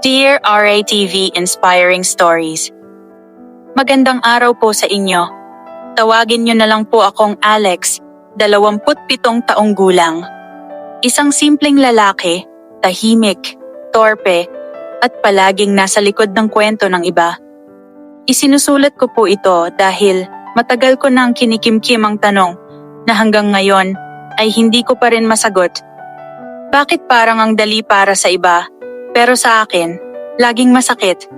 Dear RATV Inspiring Stories, magandang araw po sa inyo. Tawagin niyo na lang po akong Alex, 27 taong gulang. Isang simpleng lalaki, tahimik, torpe, at palaging nasa likod ng kwento ng iba. Isinusulat ko po ito dahil matagal ko nang kinikimkim ang tanong na hanggang ngayon ay hindi ko pa rin masagot. Bakit parang ang dali para sa iba, pero sa akin, laging masakit?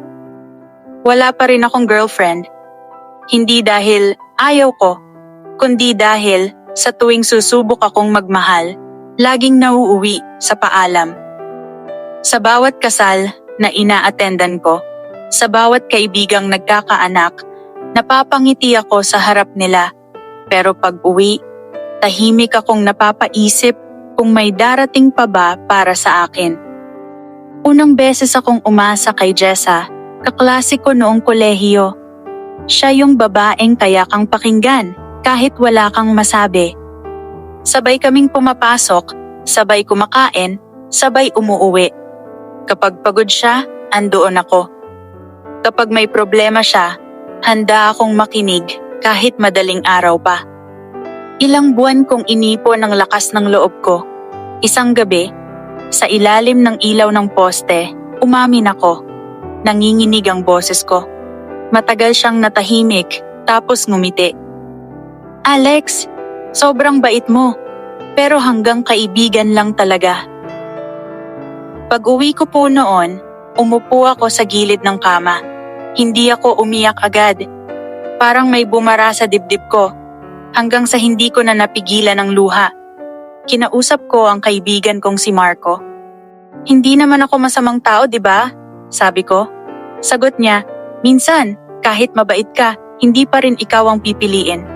Wala pa rin akong girlfriend. Hindi dahil ayaw ko, kundi dahil sa tuwing susubok akong magmahal, laging nauuwi sa paalam. Sa bawat kasal na ina-attendan ko, sa bawat kaibigang nagkakaanak, napapangiti ako sa harap nila. Pero pag uwi, tahimik akong napapaisip kung may darating pa ba para sa akin. Unang beses akong umasa kay Jessa, kaklase ko noong kolehiyo. Siya yung babaeng kaya kang pakinggan kahit wala kang masabi. Sabay kaming pumapasok, sabay kumakain, sabay umuuwi. Kapag pagod siya, andoon ako. Kapag may problema siya, handa akong makinig kahit madaling araw pa. Ilang buwan kong inipon ang lakas ng loob ko. Isang gabi, sa ilalim ng ilaw ng poste, umamin ako. Nanginginig ang boses ko. Matagal siyang natahimik, tapos ngumiti. Alex, sobrang bait mo, pero hanggang kaibigan lang talaga. Pag-uwi ko po noon, umupo ako sa gilid ng kama. Hindi ako umiyak agad. Parang may bumara sa dibdib ko, hanggang sa hindi ko na napigilan ang luha. Kinausap ko ang kaibigan kong si Marco. Hindi naman ako masamang tao, di ba? Sabi ko. Sagot niya, minsan, kahit mabait ka, hindi pa rin ikaw ang pipiliin.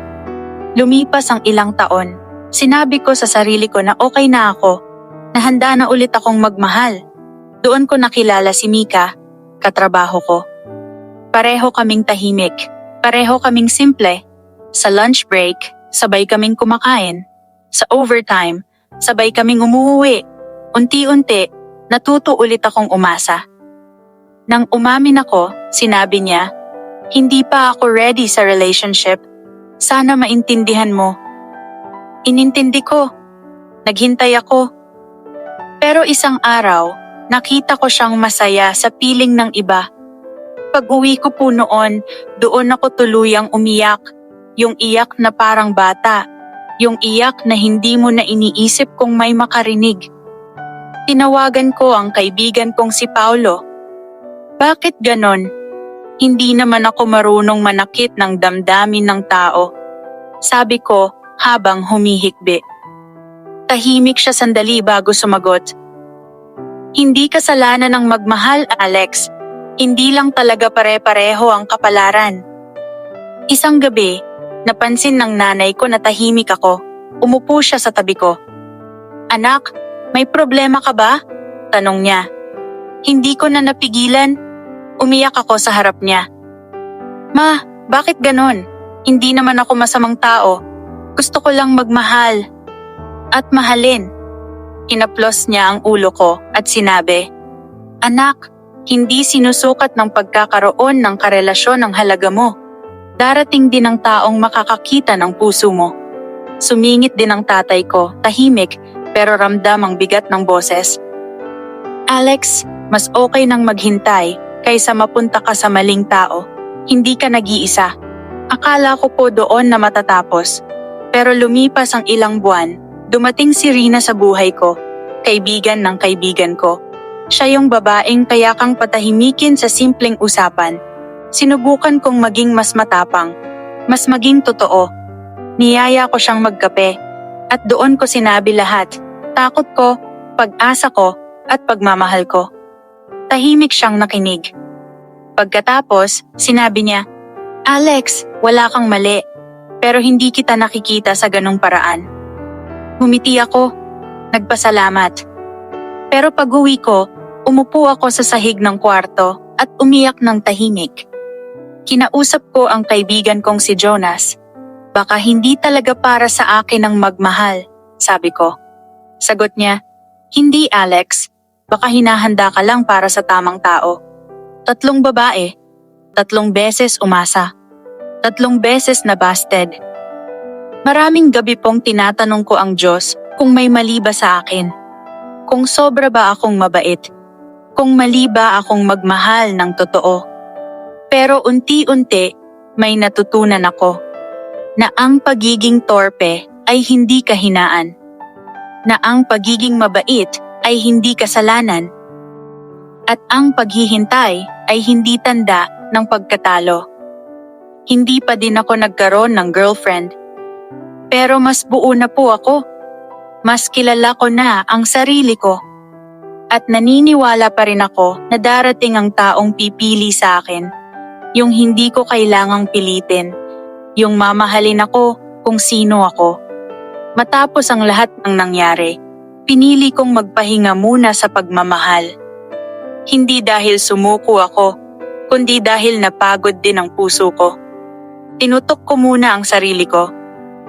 Lumipas ang ilang taon. Sinabi ko sa sarili ko na okay na ako, na handa na ulit akong magmahal. Doon ko nakilala si Mika, katrabaho ko. Pareho kaming tahimik, pareho kaming simple. Sa lunch break, sabay kaming kumakain. Sa overtime, sabay kaming umuwi. Unti-unti, natuto ulit akong umasa. Nang umamin ako, sinabi niya, hindi pa ako ready sa relationship. Sana maintindihan mo. Inintindi ko. Naghintay ako. Pero isang araw, nakita ko siyang masaya sa piling ng iba. Pag-uwi ko po noon, doon ako tuluyang umiyak. Yung iyak na parang bata. Yung iyak na hindi mo na iniisip kung may makarinig. Tinawagan ko ang kaibigan kong si Paulo. Bakit ganon? Hindi naman ako marunong manakit ng damdamin ng tao. Sabi ko habang humihikbi. Tahimik siya sandali bago sumagot. Hindi kasalanan ng magmahal, Alex. Hindi lang talaga pare-pareho ang kapalaran. Isang gabi, napansin ng nanay ko na tahimik ako. Umupo siya sa tabi ko. Anak, may problema ka ba? Tanong niya. Hindi ko na napigilan. Umiyak ako sa harap niya. Ma, bakit ganon? Hindi naman ako masamang tao. Gusto ko lang magmahal. At mahalin. Inaplos niya ang ulo ko at sinabi, Anak, hindi sinusukat ng pagkakaroon ng karelasyon ang halaga mo. Darating din ang taong makakakita ng puso mo. Sumingit din ang tatay ko, tahimik, pero ramdam ang bigat ng boses. Alex, mas okay nang maghintay kaysa mapunta ka sa maling tao. Hindi ka nag-iisa. Akala ko po doon na matatapos. Pero lumipas ang ilang buwan, dumating si Rina sa buhay ko, kaibigan ng kaibigan ko. Siya yung babaeng kaya kang patahimikin sa simpleng usapan. Sinubukan kong maging mas matapang, mas maging totoo. Niyaya ko siyang magkape, at doon ko sinabi lahat. Takot ko, pag-asa ko, at pagmamahal ko. Tahimik siyang nakinig. Pagkatapos, sinabi niya, Alex, wala kang mali, pero hindi kita nakikita sa ganong paraan. Humiti ako, nagpasalamat. Pero pag-uwi ko, umupo ako sa sahig ng kwarto at umiyak ng tahimik. Kinausap ko ang kaibigan kong si Jonas. Baka hindi talaga para sa akin ang magmahal, sabi ko. Sagot niya, hindi Alex. Baka hinahanda ka lang para sa tamang tao. 3 babae, 3 beses umasa, 3 beses na busted. Maraming gabi pong tinatanong ko ang Diyos kung may mali ba sa akin. Kung sobra ba akong mabait. Kung mali ba akong magmahal ng totoo. Pero unti-unti may natutunan ako na ang pagiging torpe ay hindi kahinaan. Na ang pagiging mabait ay hindi kasalanan. At ang paghihintay ay hindi tanda ng pagkatalo. Hindi pa din ako nagkaroon ng girlfriend. Pero mas buo na po ako. Mas kilala ko na ang sarili ko. At naniniwala pa rin ako na darating ang taong pipili sa akin. Yung hindi ko kailangang pilitin. Yung mamahalin ako kung sino ako. Matapos ang lahat ng nangyari, pinili kong magpahinga muna sa pagmamahal. Hindi dahil sumuko ako, kundi dahil napagod din ang puso ko. Tinutok ko muna ang sarili ko.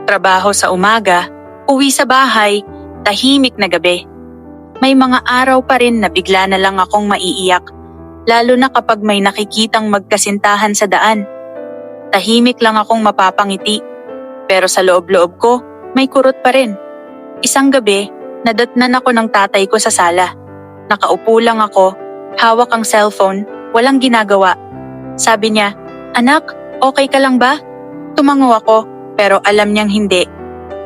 Trabaho sa umaga, uwi sa bahay, tahimik na gabi. May mga araw pa rin na bigla na lang akong maiiyak, lalo na kapag may nakikitang magkasintahan sa daan. Tahimik lang akong mapapangiti, pero sa loob-loob ko, may kurot pa rin. Isang gabi, nadatnan ako ng tatay ko sa sala. Nakaupo lang ako, hawak ang cellphone, walang ginagawa. Sabi niya, "Anak, okay ka lang ba?" Tumango ako, pero alam niyang hindi.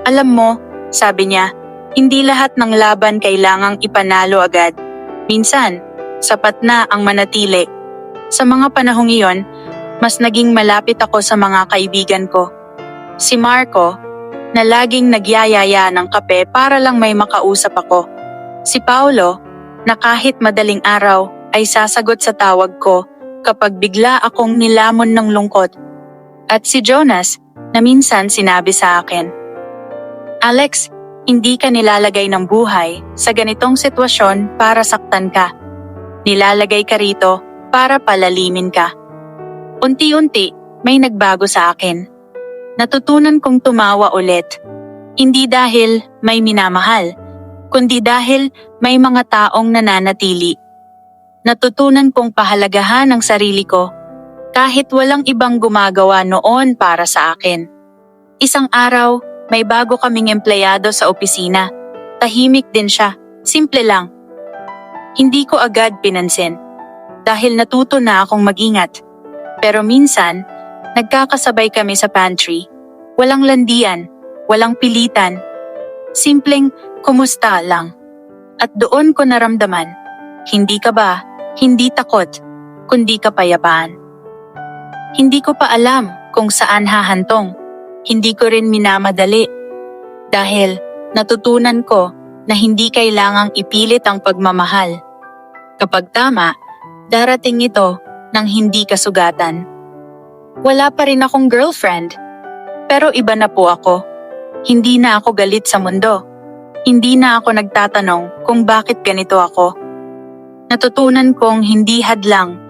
"Alam mo," sabi niya, "hindi lahat ng laban kailangang ipanalo agad. Minsan, sapat na ang manatili." Sa mga panahong iyon, mas naging malapit ako sa mga kaibigan ko. Si Marco, na laging nagyayaya ng kape para lang may makausap ako. Si Paulo, na kahit madaling araw ay sasagot sa tawag ko kapag bigla akong nilamon ng lungkot. At si Jonas, na minsan sinabi sa akin, "Alex, hindi ka nilalagay ng buhay sa ganitong sitwasyon para saktan ka. Nilalagay ka rito para palalimin ka." Unti-unti, may nagbago sa akin. Natutunan kong tumawa ulit. Hindi dahil may minamahal, kundi dahil may mga taong nananatili. Natutunan kong pahalagahan ang sarili ko kahit walang ibang gumagawa noon para sa akin. Isang araw, may bago kaming empleyado sa opisina. Tahimik din siya, simple lang. Hindi ko agad pinansin dahil natuto na akong mag-ingat. Pero minsan, nagkakasabay kami sa pantry. Walang landian, walang pilitan. Simpleng kumusta lang. At doon ko naramdaman, hindi ka ba, hindi takot, kundi kapayapaan. Hindi ko pa alam kung saan hahantong. Hindi ko rin minamadali. Dahil natutunan ko na hindi kailangang ipilit ang pagmamahal. Kapag tama, darating ito ng hindi kasugatan. Wala pa rin akong girlfriend. Pero iba na po ako. Hindi na ako galit sa mundo. Hindi na ako nagtatanong kung bakit ganito ako. Natutunan kong hindi hadlang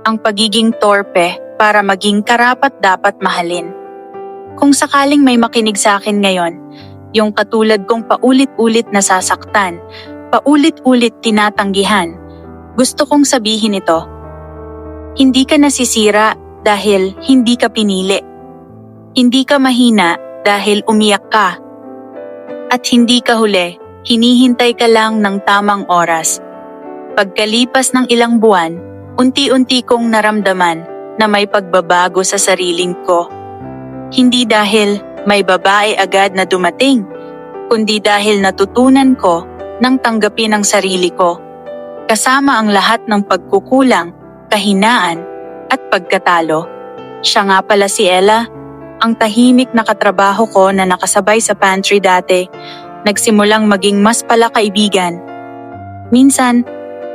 ang pagiging torpe para maging karapat-dapat mahalin. Kung sakaling may makinig sa akin ngayon, yung katulad kong paulit-ulit nasasaktan, paulit-ulit tinatanggihan, gusto kong sabihin ito. Hindi ka nasisira dahil hindi ka pinili. Hindi ka mahina dahil umiyak ka. At hindi ka huli, hinihintay ka lang ng tamang oras. Pagkalipas ng ilang buwan, unti-unti kong naramdaman na may pagbabago sa sariling ko. Hindi dahil may babae agad na dumating, kundi dahil natutunan ko nang tanggapin ang sarili ko. Kasama ang lahat ng pagkukulang, kahinaan, at pagkatalo. Siya nga pala si Ella, ang tahimik na katrabaho ko na nakasabay sa pantry dati, nagsimulang maging mas palakaibigan. Minsan,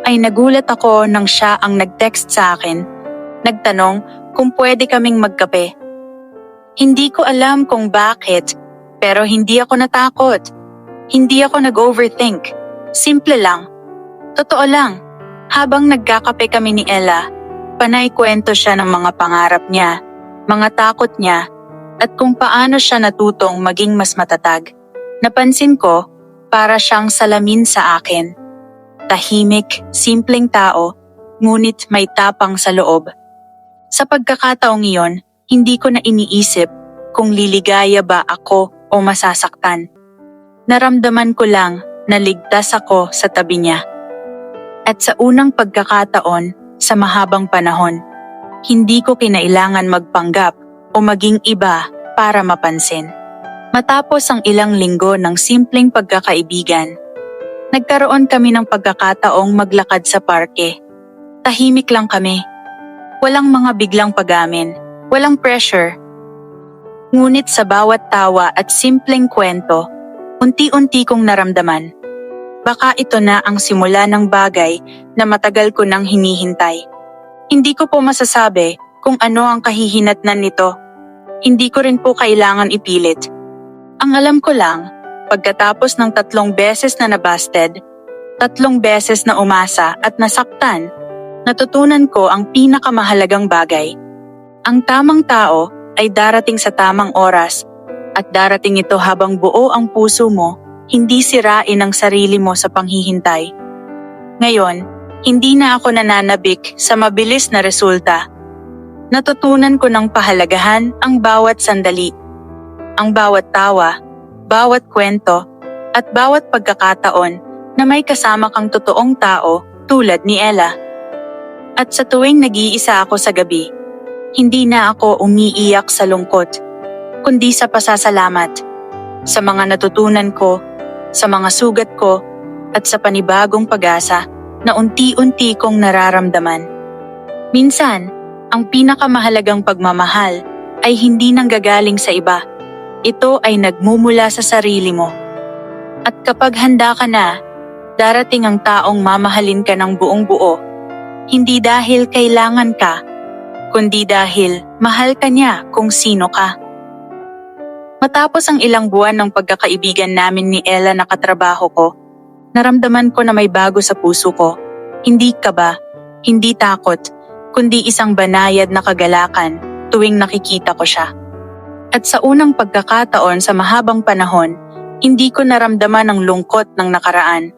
ay nagulat ako nang siya ang nag-text sa akin. Nagtanong kung pwede kaming magkape. Hindi ko alam kung bakit, pero hindi ako natakot. Hindi ako nag-overthink. Simple lang. Totoo lang, habang nagkakape kami ni Ella, panay kwento siya ng mga pangarap niya, mga takot niya, at kung paano siya natutong maging mas matatag. Napansin ko, para siyang salamin sa akin. Tahimik, simpleng tao, ngunit may tapang sa loob. Sa pagkakataong iyon, hindi ko na iniisip kung liligaya ba ako o masasaktan. Naramdaman ko lang na ligtas ako sa tabi niya. At sa unang pagkakataon sa mahabang panahon, hindi ko kinailangan magpanggap o maging iba para mapansin. Matapos ang ilang linggo ng simpleng pagkakaibigan, nagkaroon kami ng pagkakataong maglakad sa parke. Tahimik lang kami. Walang mga biglang pag-amin, walang pressure. Ngunit sa bawat tawa at simpleng kwento, unti-unti kong naramdaman. Baka ito na ang simula ng bagay na matagal ko nang hinihintay. Hindi ko po masasabi kung ano ang kahihinatnan nito. Hindi ko rin po kailangan ipilit. Ang alam ko lang, pagkatapos ng 3 beses na nabasted, 3 beses na umasa at nasaktan, natutunan ko ang pinakamahalagang bagay. Ang tamang tao ay darating sa tamang oras at darating ito habang buo ang puso mo, hindi sirain ang sarili mo sa panghihintay. Ngayon, hindi na ako nananabik sa mabilis na resulta. Natutunan ko ng pahalagahan ang bawat sandali. Ang bawat tawa, bawat kwento, at bawat pagkakataon na may kasama kang totoong tao tulad ni Ella. At sa tuwing nag-iisa ako sa gabi, hindi na ako umiiyak sa lungkot, kundi sa pasasalamat, sa mga natutunan ko, sa mga sugat ko, at sa panibagong pag-asa na unti-unti kong nararamdaman. Minsan, ang pinakamahalagang pagmamahal ay hindi nanggagaling sa iba. Ito ay nagmumula sa sarili mo. At kapag handa ka na, darating ang taong mamahalin ka ng buong buo. Hindi dahil kailangan ka, kundi dahil mahal ka niya kung sino ka. Matapos ang ilang buwan ng pagkakaibigan namin ni Ella na katrabaho ko, naramdaman ko na may bago sa puso ko. Hindi kaba, hindi takot, kundi isang banayad na kagalakan tuwing nakikita ko siya. At sa unang pagkakataon sa mahabang panahon, hindi ko naramdaman ang lungkot ng nakaraan.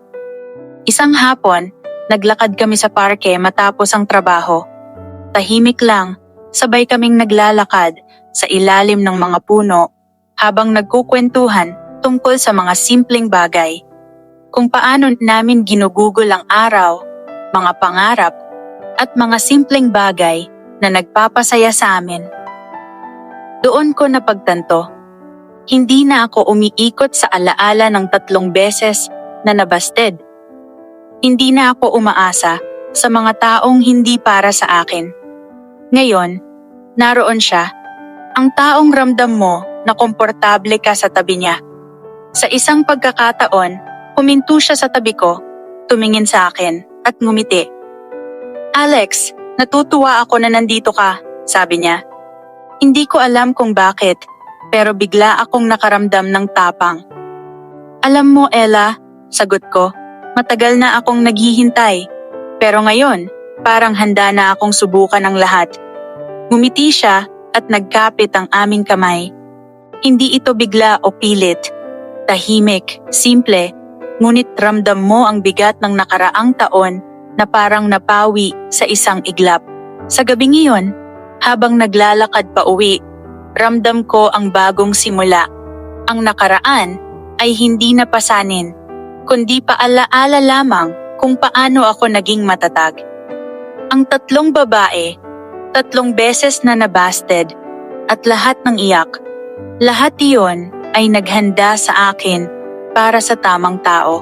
Isang hapon, naglakad kami sa parke matapos ang trabaho. Tahimik lang, sabay kaming naglalakad sa ilalim ng mga puno habang nagkukwentuhan tungkol sa mga simpleng bagay. Kung paano namin ginugugol ang araw, mga pangarap, at mga simpleng bagay na nagpapasaya sa amin. Doon ko napagtanto, hindi na ako umiikot sa alaala ng 3 beses na nabasted. Hindi na ako umaasa sa mga taong hindi para sa akin. Ngayon, naroon siya, ang taong ramdam mo na komportable ka sa tabi niya. Sa isang pagkakataon, huminto siya sa tabi ko, tumingin sa akin at ngumiti. "Alex, natutuwa ako na nandito ka," sabi niya. Hindi ko alam kung bakit, pero bigla akong nakaramdam ng tapang. "Alam mo, Ella," sagot ko, "matagal na akong naghihintay. Pero ngayon, parang handa na akong subukan ang lahat." Ngumiti siya at nagkapit ang aming kamay. Hindi ito bigla o pilit. Tahimik, simple, ngunit ramdam mo ang bigat ng nakaraang taon na parang napawi sa isang iglap. Sa gabing iyon, habang naglalakad pa uwi, ramdam ko ang bagong simula. Ang nakaraan ay hindi na pasanin, kundi paalaala lamang kung paano ako naging matatag. Ang 3 babae, 3 beses na nabasted, at lahat ng iyak, lahat iyon ay naghanda sa akin para sa tamang tao.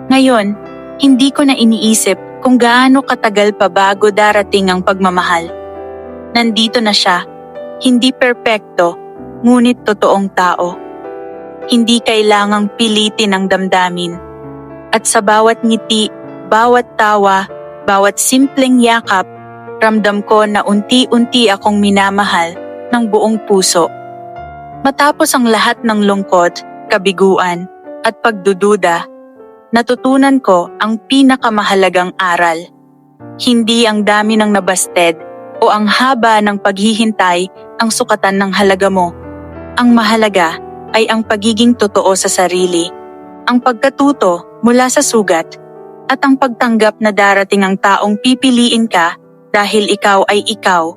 Ngayon, hindi ko na iniisip kung gaano katagal pa bago darating ang pagmamahal. Nandito na siya, hindi perpekto, ngunit totoong tao. Hindi kailangang pilitin ang damdamin. At sa bawat ngiti, bawat tawa, bawat simpleng yakap, ramdam ko na unti-unti akong minamahal ng buong puso. Matapos ang lahat ng lungkot, kabiguan, at pagdududa, natutunan ko ang pinakamahalagang aral. Hindi ang dami ng nabasted o ang haba ng paghihintay ang sukatan ng halaga mo. Ang mahalaga ay ang pagiging totoo sa sarili, ang pagkatuto mula sa sugat, At ang pagtanggap na darating ang taong pipiliin ka dahil ikaw ay ikaw,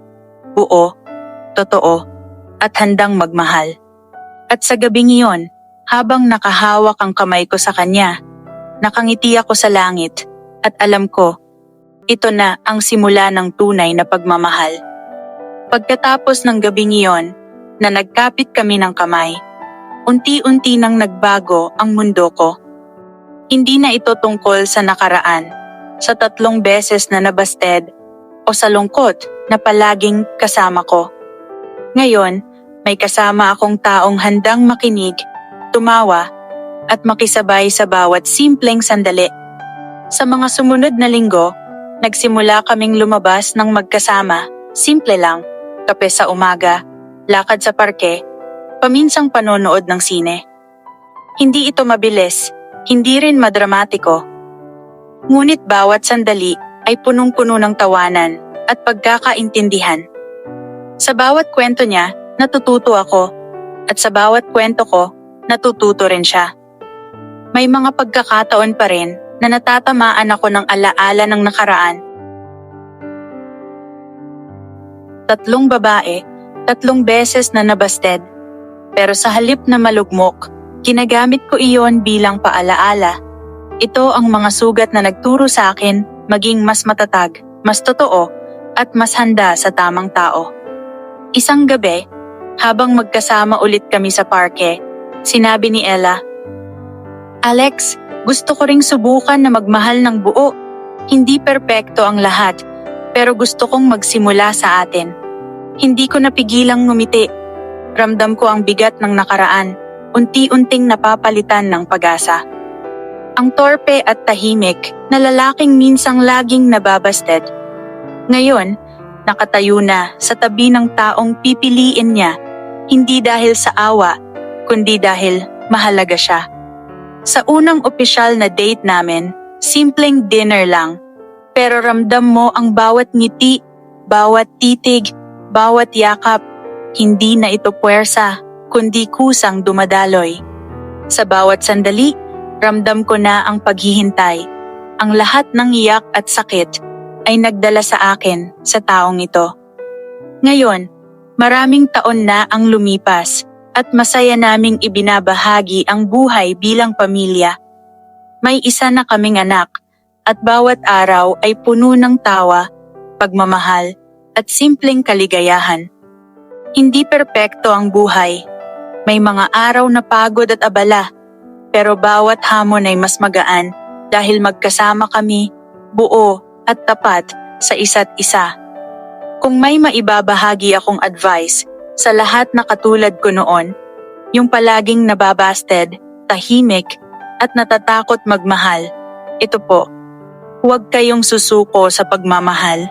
buo, totoo, at handang magmahal. At sa gabing iyon, habang nakahawak ang kamay ko sa kanya, nakangiti ako sa langit at alam ko, ito na ang simula ng tunay na pagmamahal. Pagkatapos ng gabing iyon, na nagkapit kami ng kamay, unti-unti nang nagbago ang mundo ko. Hindi na ito tungkol sa nakaraan, sa 3 beses na nabasted, o sa lungkot na palaging kasama ko. Ngayon, may kasama akong taong handang makinig, tumawa, at makisabay sa bawat simpleng sandali. Sa mga sumunod na linggo, nagsimula kaming lumabas ng magkasama, simple lang, kape sa umaga, lakad sa parke, paminsang panonood ng sine. Hindi ito mabilis, hindi rin madramatiko. Ngunit bawat sandali ay punong-puno ng tawanan at pagkakaintindihan. Sa bawat kwento niya, natututo ako, at sa bawat kwento ko, natututo rin siya. May mga pagkakataon pa rin na natatamaan ako ng alaala ng nakaraan. 3 babae, 3 beses na nabasted. Pero sa halip na malugmok, ginagamit ko iyon bilang paalaala. Ito ang mga sugat na nagturo sa akin maging mas matatag, mas totoo, at mas handa sa tamang tao. Isang gabi, habang magkasama ulit kami sa parke, sinabi ni Ella, "Alex, gusto ko ring subukan na magmahal ng buo. Hindi perpekto ang lahat, pero gusto kong magsimula sa atin." Hindi ko napigilang ngumiti. Ramdam ko ang bigat ng nakaraan, unti-unting napapalitan ng pag-asa. Ang torpe at tahimik na lalaking minsang laging nababasted. Ngayon, nakatayo na sa tabi ng taong pipiliin niya, hindi dahil sa awa, kundi dahil mahalaga siya. Sa unang opisyal na date namin, simpleng dinner lang, pero ramdam mo ang bawat ngiti, bawat titig, bawat yakap. Hindi na ito puwersa, kundi kusang dumadaloy. Sa bawat sandali, ramdam ko na ang paghihintay. Ang lahat ng iyak at sakit ay nagdala sa akin sa taong ito. Ngayon, maraming taon na ang lumipas at masaya naming ibinabahagi ang buhay bilang pamilya. May isa na kaming anak at bawat araw ay puno ng tawa, pagmamahal, at simpleng kaligayahan. Hindi perpekto ang buhay. May mga araw na pagod at abala, pero bawat hamon ay mas magaan dahil magkasama kami, buo at tapat sa isa't isa. Kung may maibabahagi akong advice sa lahat na katulad ko noon, yung palaging nababasted, tahimik, at natatakot magmahal, ito po, huwag kayong susuko sa pagmamahal.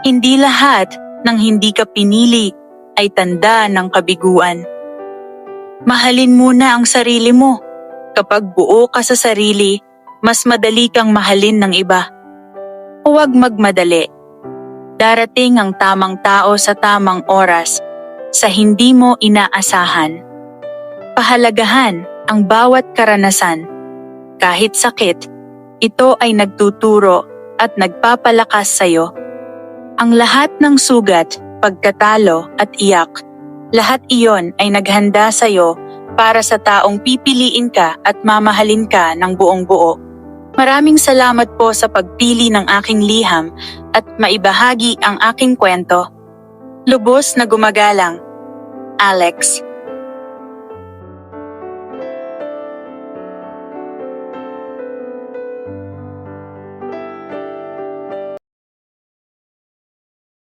Hindi lahat ng hindi ka pinili ay tanda ng kabiguan. Mahalin muna ang sarili mo. Kapag buo ka sa sarili, mas madali kang mahalin ng iba. Huwag magmadali. Darating ang tamang tao sa tamang oras, sa hindi mo inaasahan. Pahalagahan ang bawat karanasan. Kahit sakit, ito ay nagtuturo at nagpapalakas sa'yo. Ang lahat ng sugat, pagkatalo at iyak, lahat iyon ay naghanda sa'yo para sa taong pipiliin ka at mamahalin ka ng buong buo. Maraming salamat po sa pagpili ng aking liham at maibahagi ang aking kwento. Lubos na gumagalang, Alex.